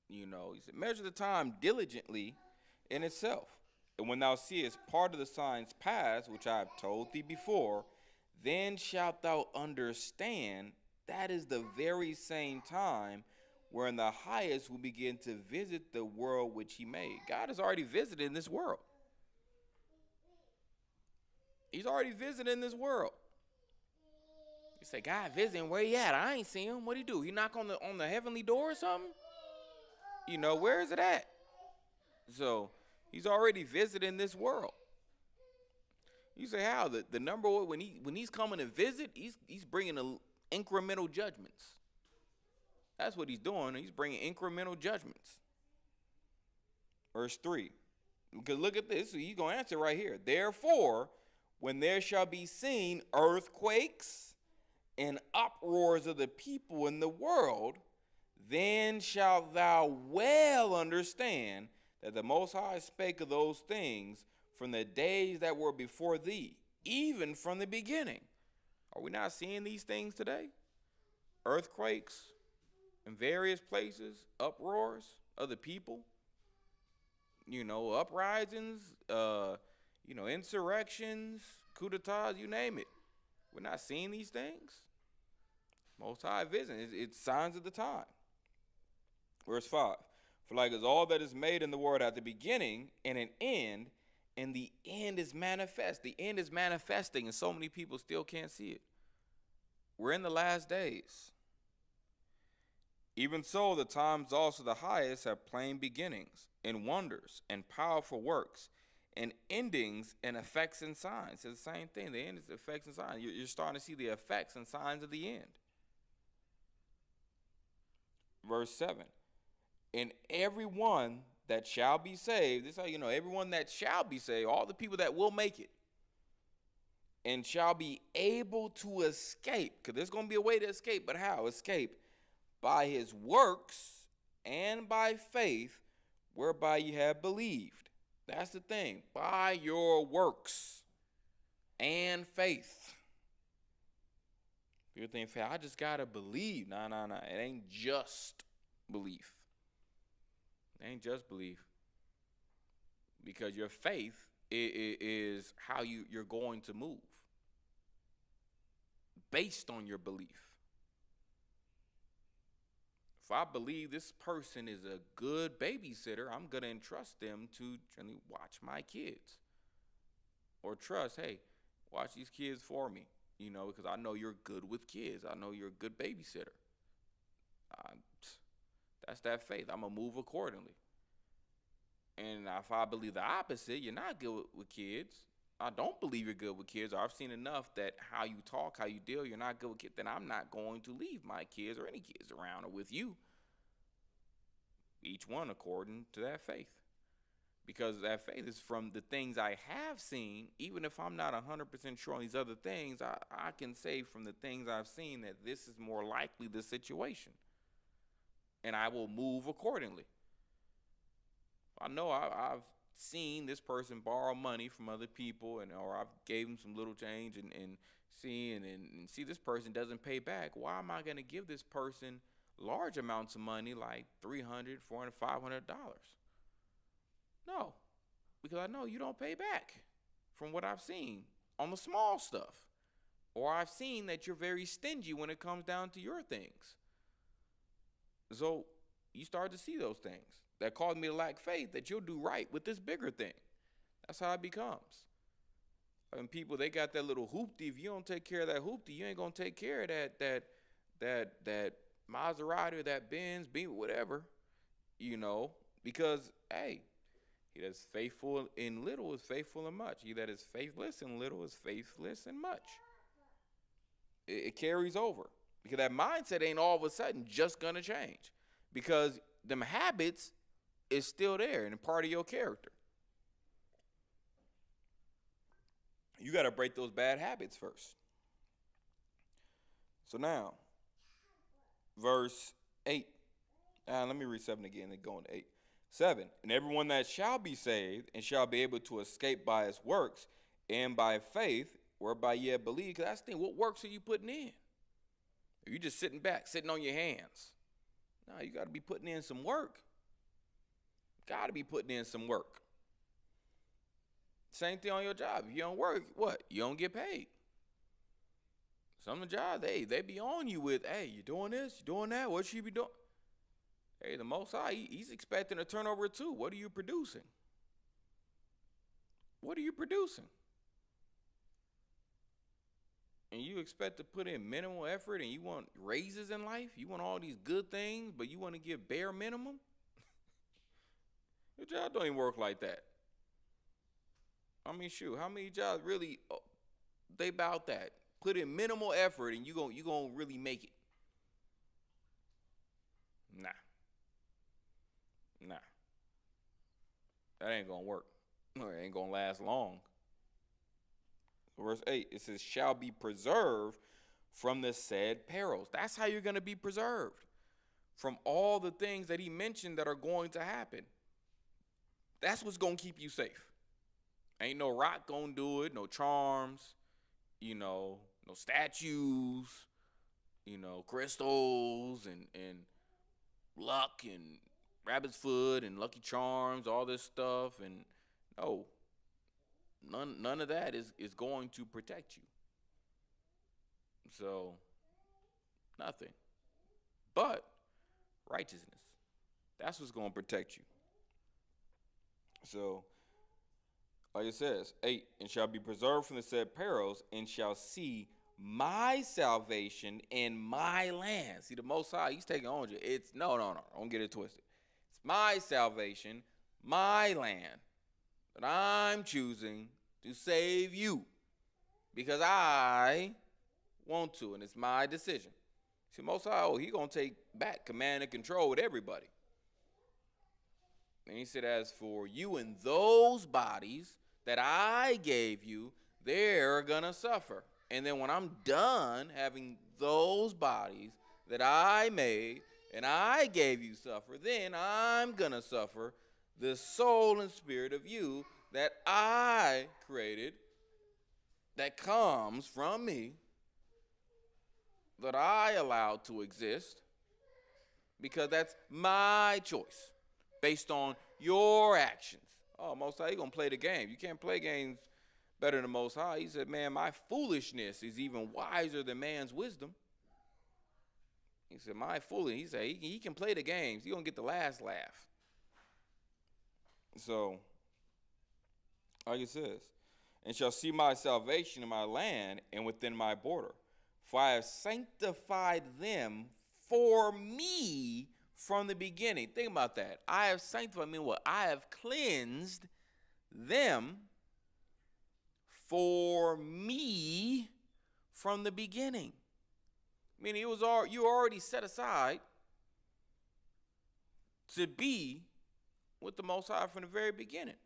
He said, measure the time diligently in itself. And when thou seest part of the signs pass, which I have told thee before, then shalt thou understand that is the very same time wherein the highest will begin to visit the world which he made. God has already visited this world. He's already visiting this world. You say, God visiting, where he at? I ain't seen him. What'd he do? He knock on the heavenly door or something? Where is it at? So he's already visiting this world. You say, how? The number one, when he's coming to visit, he's bringing incremental judgments. That's what he's doing. He's bringing incremental judgments. Verse 3. Because look at this. He's going to answer right here. Therefore, when there shall be seen earthquakes and uproars of the people in the world, then shalt thou well understand that the Most High spake of those things from the days that were before thee, even from the beginning. Are we not seeing these things today? Earthquakes in various places, uproars of the people, uprisings, insurrections, coup d'etats, you name it. We're not seeing these things. Most High visiting. It's signs of the time. Verse 5. For like as all that is made in the world at the beginning and an end, and the end is manifest. The end is manifesting, and so many people still can't see it. We're in the last days. Even so, the times also the highest have plain beginnings, and wonders, and powerful works, and endings, and effects and signs. It's the same thing. The end is effects and signs. You're starting to see the effects and signs of the end. Verse 7. And everyone that shall be saved, this is how you know, everyone that shall be saved, all the people that will make it, and shall be able to escape, because there's going to be a way to escape, but how? Escape by his works and by faith whereby you have believed. That's the thing. By your works and faith. People think, I just got to believe. No. It ain't just belief. It ain't just belief. Because your faith is how you're going to move. Based on your belief. If I believe this person is a good babysitter, I'm going to entrust them to generally watch my kids. Or trust, hey, watch these kids for me, because I know you're good with kids. I know you're a good babysitter. That's that faith. I'm going to move accordingly. And if I believe the opposite, you're not good with kids. I don't believe you're good with kids, or I've seen enough that how you talk, how you deal, you're not good with kids, then I'm not going to leave my kids or any kids around or with you. Each one according to that faith. Because that faith is from the things I have seen. Even if I'm not 100% sure on these other things, I can say from the things I've seen that this is more likely the situation. And I will move accordingly. I know I've seen this person borrow money from other people, or I've gave them some little change and see this person doesn't pay back. Why am I going to give this person large amounts of money like $300, $400, $500? No, because I know you don't pay back from what I've seen on the small stuff. Or I've seen that you're very stingy when it comes down to your things. So you start to see those things that cause me to lack faith that you'll do right with this bigger thing. That's how it becomes. And people, they got that little hoopty. If you don't take care of that hoopty, you ain't gonna take care of that Maserati or that Benz, whatever, because hey, he that is faithful in little is faithful in much. He that is faithless in little is faithless in much. It carries over, because that mindset ain't all of a sudden just gonna change, because them habits is still there and a part of your character. You got to break those bad habits first. So now, verse 8. Let me read 7 again and go into 8. 7. And everyone that shall be saved and shall be able to escape by his works and by faith, whereby ye have believed. Because that's the thing, what works are you putting in? Are you just sitting back, sitting on your hands? No, you got to be putting in some work. Got to be putting in some work. Same thing on your job. If you don't work, what? You don't get paid. Some of the jobs, they be on you with, hey, you doing this, you doing that, what should you be doing? Hey, the Most High, he's expecting a turnover too. What are you producing? What are you producing? And you expect to put in minimal effort and you want raises in life? You want all these good things, but you want to give bare minimum? Your job don't even work like that. I mean, shoot, how many jobs really, they about that? Put in minimal effort and you gonna really make it. Nah. That ain't gonna work. It ain't gonna last long. Verse 8, it says, shall be preserved from the said perils. That's how you're gonna be preserved. From all the things that he mentioned that are going to happen. That's what's gonna keep you safe. Ain't no rock gonna do it, no charms, no statues, crystals and luck and rabbit's foot and lucky charms, all this stuff, and no, none of that is going to protect you. So nothing but righteousness. That's what's going to protect you. So like it says, 8, and shall be preserved from the said perils, and shall see my salvation in my land. See, the Most High, he's taking on you. It's no, don't get it twisted. It's my salvation, my land, that I'm choosing to save you because I want to, and it's my decision. See, Most High, he gonna take back command and control with everybody. And he said, as for you and those bodies that I gave you, they're gonna suffer. And then when I'm done having those bodies that I made and I gave you suffer, then I'm gonna suffer the soul and spirit of you that I created, that comes from me, that I allowed to exist, because that's my choice based on your actions. Oh, Most High, you're going to play the game. You can't play games better than Most High. He said, man, my foolishness is even wiser than man's wisdom. He said, my foolishness. He said, he can play the games. He's going to get the last laugh. So, like it says, and shall see my salvation in my land and within my border. For I have sanctified them for me from the beginning. Think about that. I have sanctified, I mean what? I have cleansed them for me from the beginning. Meaning you were already set aside to be with the Most High from the very beginning.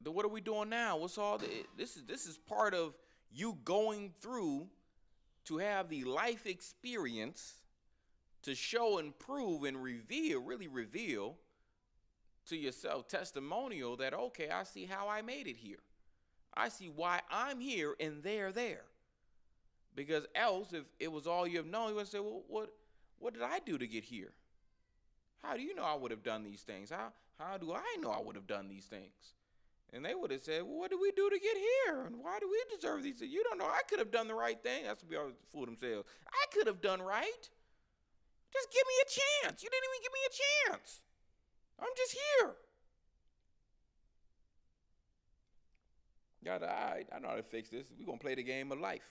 Then what are we doing now? What's all this is part of you going through to have the life experience to show and prove and really reveal to yourself testimonial that, okay, I see how I made it here. I see why I'm here and they're there. Because else, if it was all you have known, you would say, well, what did I do to get here? How do you know I would have done these things? How do I know I would have done these things? And they would have said, well, what did we do to get here? And why do we deserve these things? You don't know. I could have done the right thing. That's what we always fool themselves. I could have done right. Just give me a chance. You didn't even give me a chance. I'm just here. I know how to fix this. We're going to play the game of life.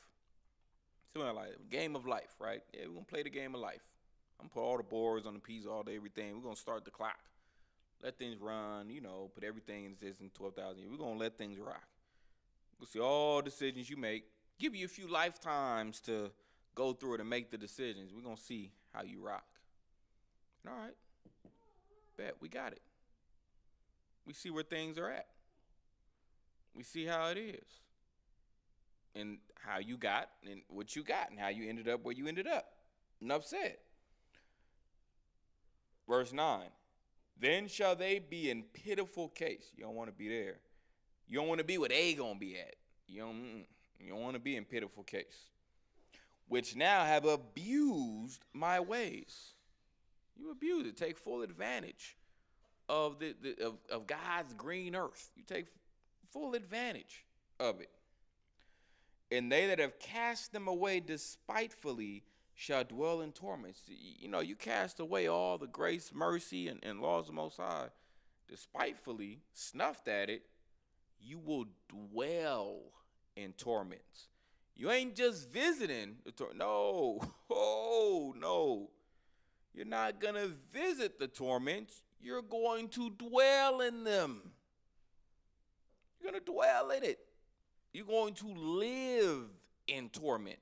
Something like it. Game of life, right? Yeah, we're going to play the game of life. I'm going to put all the boards on the piece, all day, everything. We're going to start the clock. Let things run, put everything in existence, 12,000 years. We're going to let things rock. We'll see all decisions you make. Give you a few lifetimes to go through it and make the decisions. We're going to see how you rock. All right. Bet, we got it. We see where things are at. We see how it is. And how you got and what you got and how you ended up where you ended up. Enough said. Verse 9. Then shall they be in pitiful case. You don't want to be there. You don't want to be where they gonna be at. You don't want to be in pitiful case. Which now have abused my ways. You abuse it. Take full advantage of of God's green earth. You take full advantage of it. And they that have cast them away despitefully shall dwell in torments. You know, you cast away all the grace, mercy, and laws of the Most High despitefully, snuffed at it, you will dwell in torments. You ain't just visiting. No. Oh, no. You're not going to visit the torments. You're going to dwell in them. You're going to dwell in it. You're going to live in torment.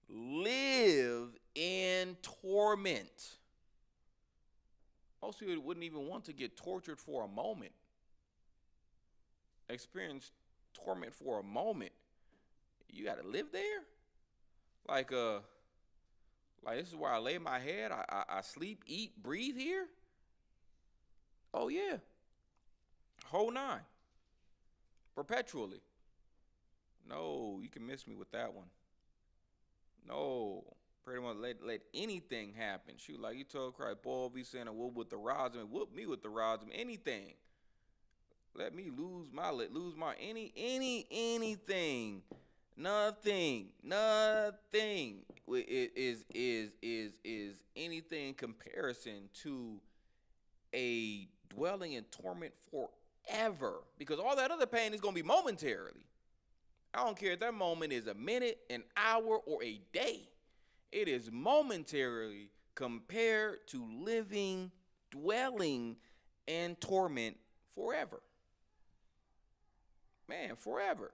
Live in torment. Most people wouldn't even want to get tortured for a moment. Experience torment for a moment. You got to live there? Like this is where I lay my head. I sleep, eat, breathe here? Oh, yeah. Whole nine. Perpetually. No, you can miss me with that one. No. Pretty much let anything happen. Shoot, like you told Christ, boy, be saying a whoop with the rods and whoop me with the rods, anything. Let me lose my anything. Nothing is anything in comparison to a dwelling in torment forever, because all that other pain is going to be momentarily. I don't care if that moment is a minute, an hour, or a day. It is momentarily compared to dwelling in torment forever. Man, forever.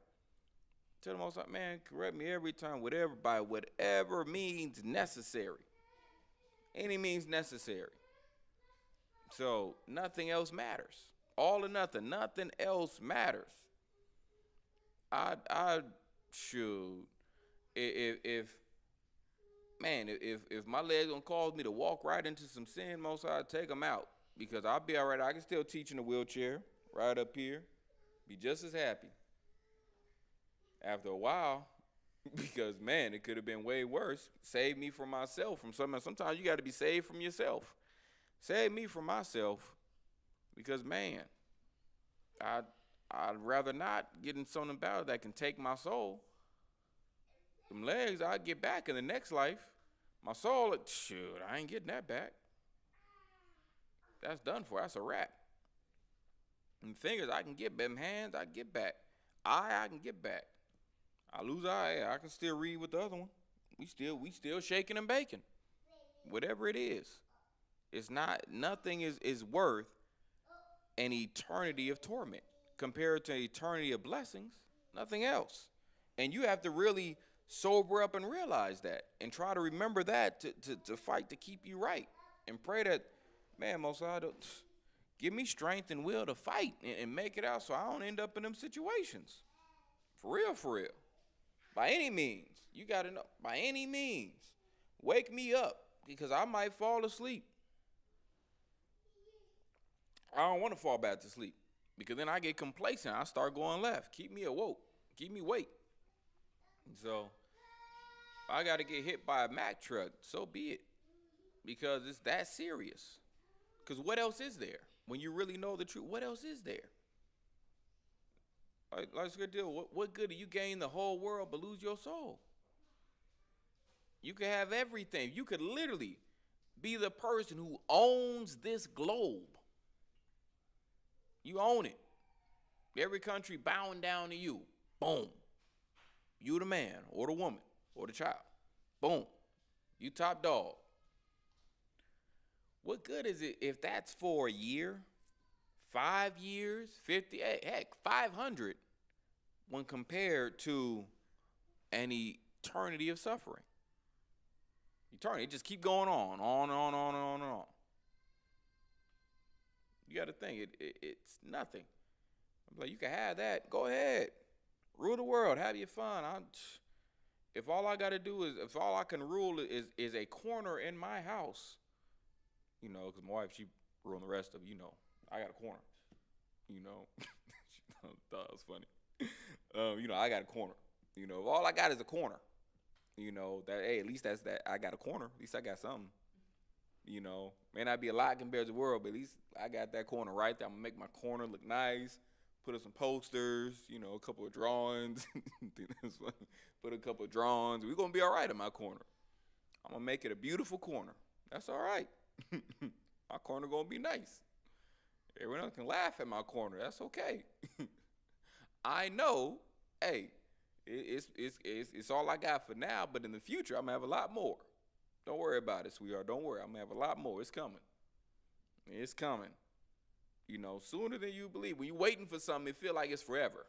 Tell the Most High, man, correct me every time, by whatever means necessary. Any means necessary. So nothing else matters. All or nothing. Nothing else matters. I should. If my legs gonna cause me to walk right into some sin, Most High, take them out, because I'll be all right. I can still teach in a wheelchair right up here. Be just as happy. After a while, because, man, it could have been way worse. Save me from myself, from something. Sometimes you got to be saved from yourself. Save me from myself, because, man, I'd rather not get in something about it that can take my soul. Them legs, I'll get back in the next life. My soul, shoot, I ain't getting that back. That's done for. That's a wrap. Them fingers, I can get back. Them hands, I can get back. I can get back. I lose eye, I can still read with the other one. We still shaking and baking. Whatever it is. It's not, nothing is worth an eternity of torment compared to an eternity of blessings. Nothing else. And you have to really sober up and realize that, and try to remember that to fight to keep you right, and pray that, man, Most High, give me strength and will to fight and make it out, so I don't end up in them situations. For real. By any means, you got to know, by any means, wake me up, because I might fall asleep. I don't want to fall back to sleep, because then I get complacent. I start going left. Keep me awoke. Keep me awake. So I got to get hit by a Mack truck, so be it, because it's that serious. Because what else is there? When you really know the truth, what else is there? Let's get deal. What good do you gain the whole world but lose your soul? You could have everything. You could literally be the person who owns this globe. You own it. Every country bowing down to you. Boom. You the man or the woman or the child. Boom. You top dog. What good is it if that's for a year, 5 years, 50, heck, 500, when compared to an eternity of suffering? Eternity, just keep going on and on. You got to think, it's nothing. I'm like, you can have that. Go ahead. Rule the world. Have your fun. If all I can rule is a corner in my house, because my wife, We're on the rest of, I got a corner. You know, thought it was funny. I got a corner. If all I got is a corner, that, hey, at least that's that. I got a corner. At least I got something. May not be a lot compared to the world, but at least I got that corner right there. I'm gonna make my corner look nice. Put up some posters, a couple of drawings. Put a couple of drawings. We're gonna be all right in my corner. I'm gonna make it a beautiful corner. That's all right. My corner gonna be nice. Everyone else can laugh at my corner. That's okay. I know, hey, it's all I got for now, but in the future I'm gonna have a lot more. Don't worry about it, sweetheart. Don't worry. I'm gonna have a lot more. It's coming. It's coming. Sooner than you believe. When you're waiting for something, it feel like it's forever.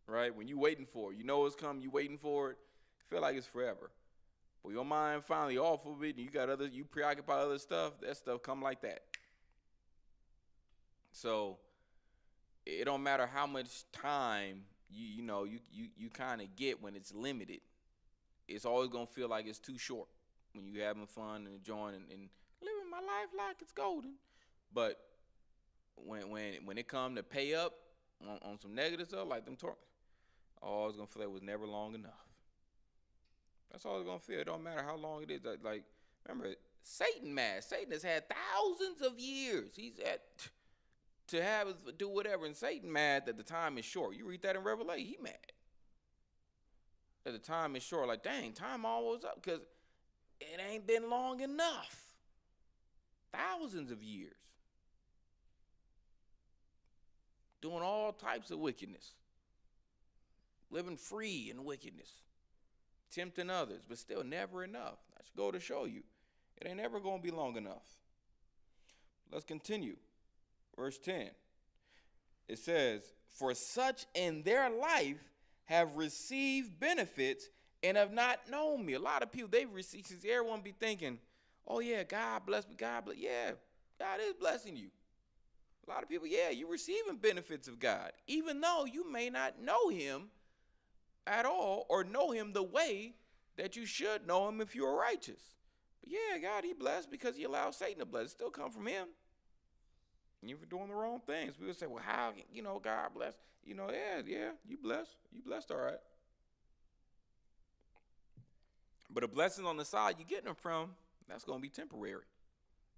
Right? When you're waiting for it, it's coming, you waiting for it, feel like it's forever. But your mind finally off of it, and you preoccupy other stuff, that stuff come like that. So it don't matter how much time you kind of get when it's limited. It's always gonna feel like it's too short when you having fun and enjoying and living my life like it's golden. But when it come to pay up on some negative stuff like them talk, all it's gonna feel like it was never long enough. That's all it's gonna feel. It don't matter how long it is. Like remember, Satan mad. Satan has had thousands of years. He's at to have us do whatever, and Satan mad that the time is short. You read that in Revelation, he mad that the time is short. Like, dang, time almost up because it ain't been long enough. Thousands of years. Doing all types of wickedness. Living free in wickedness. Tempting others, but still never enough. I should go to show you. It ain't ever going to be long enough. Let's continue. Verse 10. It says, for such in their life have received benefits and have not known me. A lot of people, they've received, since everyone be thinking, oh yeah, God bless me, God bless. Yeah, God is blessing you. A lot of people, yeah, you're receiving benefits of God, even though you may not know him at all or know him the way that you should know him if you are righteous. But yeah, God, he blessed because he allowed Satan to bless. It still come from him. And you're doing the wrong things. People say, well, how, God bless. Yeah, you blessed. You blessed, all right. But a blessing on the side you're getting them from, that's going to be temporary.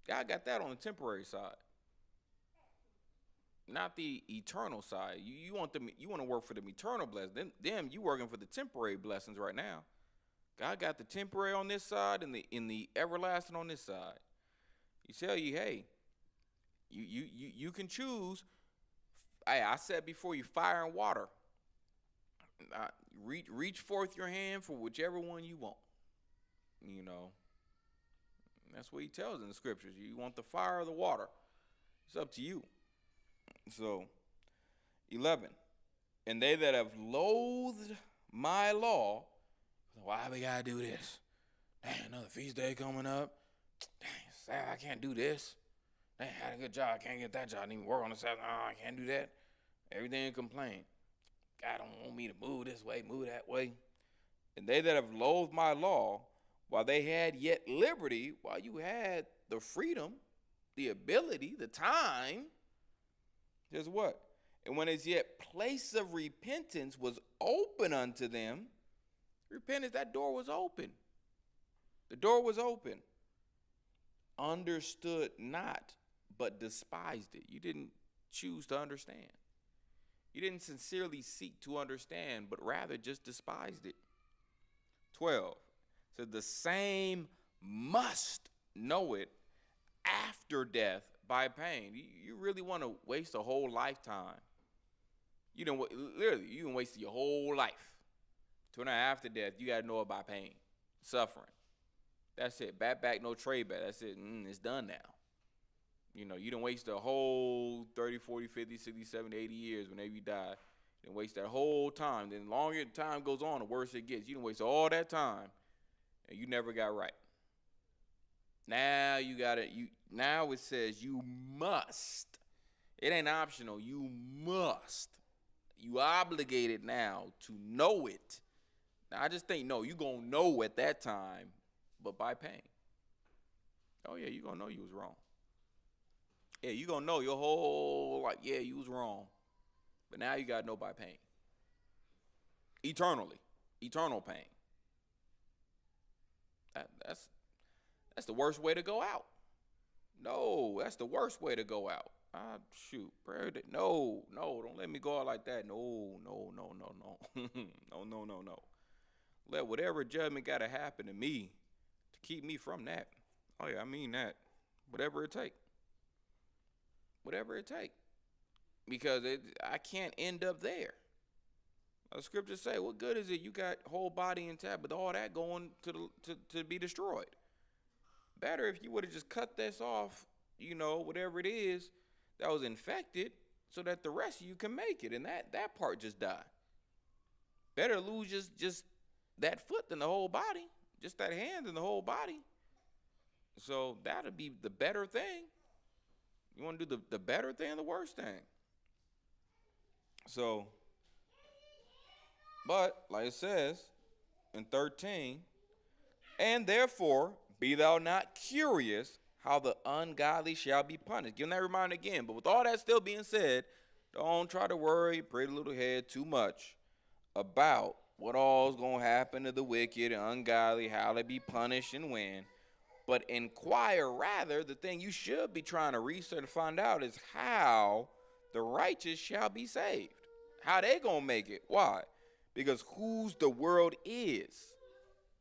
God got that on the temporary side. Not the eternal side. You want to work for them eternal blessings. Them you working for the temporary blessings right now. God got the temporary on this side and the everlasting on this side. He tell you, hey, you can choose. Hey, I said before you, fire and water. Reach forth your hand for whichever one you want. That's what he tells in the scriptures. You want the fire or the water. It's up to you. So, 11. And they that have loathed my law, why we gotta do this? Dang, another feast day coming up. Dang, sad, I can't do this. Dang, I had a good job, I can't get that job. I didn't even work on the Sabbath. I can't do that. Everything complain. God don't want me to move this way, move that way. And they that have loathed my law, while they had yet liberty, while you had the freedom, the ability, the time, says what? And when as yet place of repentance was open unto them, repentance, that door was open. The door was open. Understood not, but despised it. You didn't choose to understand. You didn't sincerely seek to understand, but rather just despised it. 12. So the same must know it after death by pain. You really want to waste a whole lifetime. You can waste your whole life. To now after death, you got to know about pain, suffering. That's it. Back, no trade back. That's it. It's done now. You done waste a whole 30, 40, 50, 60, 70, 80 years whenever you die. You done waste that whole time. Then the longer time goes on, the worse it gets. You done waste all that time, and you never got right. Now you got it. Now it says you must. It ain't optional. You must. You obligated now to know it. Now I just think, no, you gonna know at that time, but by pain. Oh yeah, you gonna know you was wrong. Yeah, you gonna know your whole like, yeah, you was wrong. But now you gotta know by pain. Eternally. Eternal pain. That's the worst way to go out. No, that's the worst way to go out. Ah, shoot, prayer. No, no, don't let me go out like that. No, no, no, no, no, no, no, no, no. Let whatever judgment got to happen to me to keep me from that. Oh yeah, I mean that. Whatever it take. Whatever it take. Because I can't end up there. The scriptures say, what good is it? You got whole body intact, but all that going to be destroyed. Better if you would have just cut this off, whatever it is that was infected, so that the rest of you can make it, and that part just die. Better lose just that foot than the whole body, just that hand than the whole body. So that'll be the better thing. You want to do the better thing, the worst thing. So, but like it says in 13, and therefore be thou not curious how the ungodly shall be punished. Give them that reminder again. But with all that still being said, don't try to worry your pretty little head too much about what all's going to happen to the wicked and ungodly, how they be punished and when. But inquire rather, the thing you should be trying to research and find out is how the righteous shall be saved. How they going to make it. Why? Because whose the world is.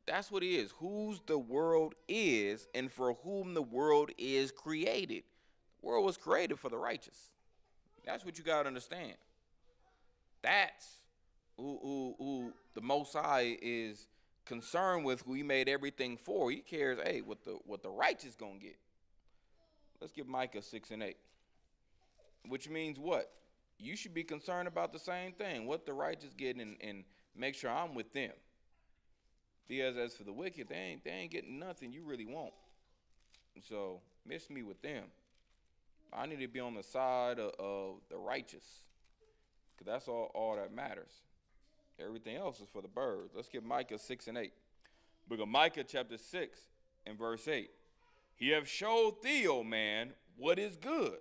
That's what it is. Whose the world is and for whom the world is created. The world was created for the righteous. That's what you got to understand. That's who the Most High is concerned with, who he made everything for. He cares, hey, what the righteous going to get. Let's give Micah 6 and 8. Which means what? You should be concerned about the same thing. What the righteous get and make sure I'm with them. Because as for the wicked, they ain't getting nothing you really want. So miss me with them. I need to be on the side of the righteous. Because that's all that matters. Everything else is for the birds. Let's get Micah 6 and 8. Book of Micah chapter 6 and verse 8. He have showed thee, O man, what is good.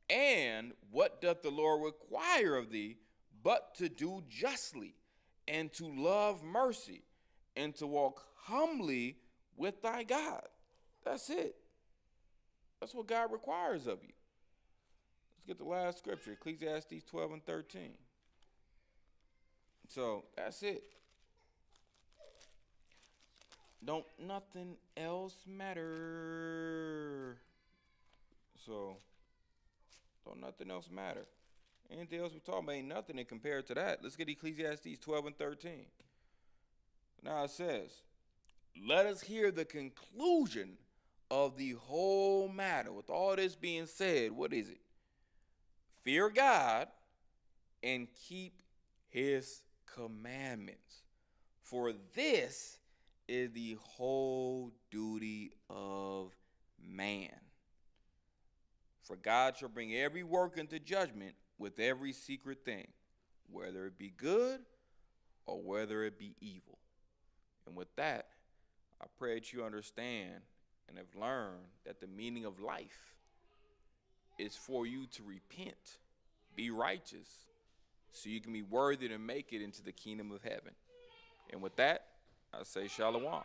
And what doth the Lord require of thee, but to do justly, and to love mercy, and to walk humbly with thy God. That's it. That's what God requires of you. Let's get the last scripture, Ecclesiastes 12 and 13. So that's it. Don't nothing else matter. So don't nothing else matter. Anything else we talking about ain't nothing in compared to that. Let's get Ecclesiastes 12 and 13. Now it says, let us hear the conclusion of the whole matter. With all this being said, what is it? Fear God and keep his commandments. For this is the whole duty of man. For God shall bring every work into judgment with every secret thing, whether it be good or whether it be evil. And with that, I pray that you understand and have learned that the meaning of life is for you to repent, be righteous, so you can be worthy to make it into the kingdom of heaven. And with that, I say shalom.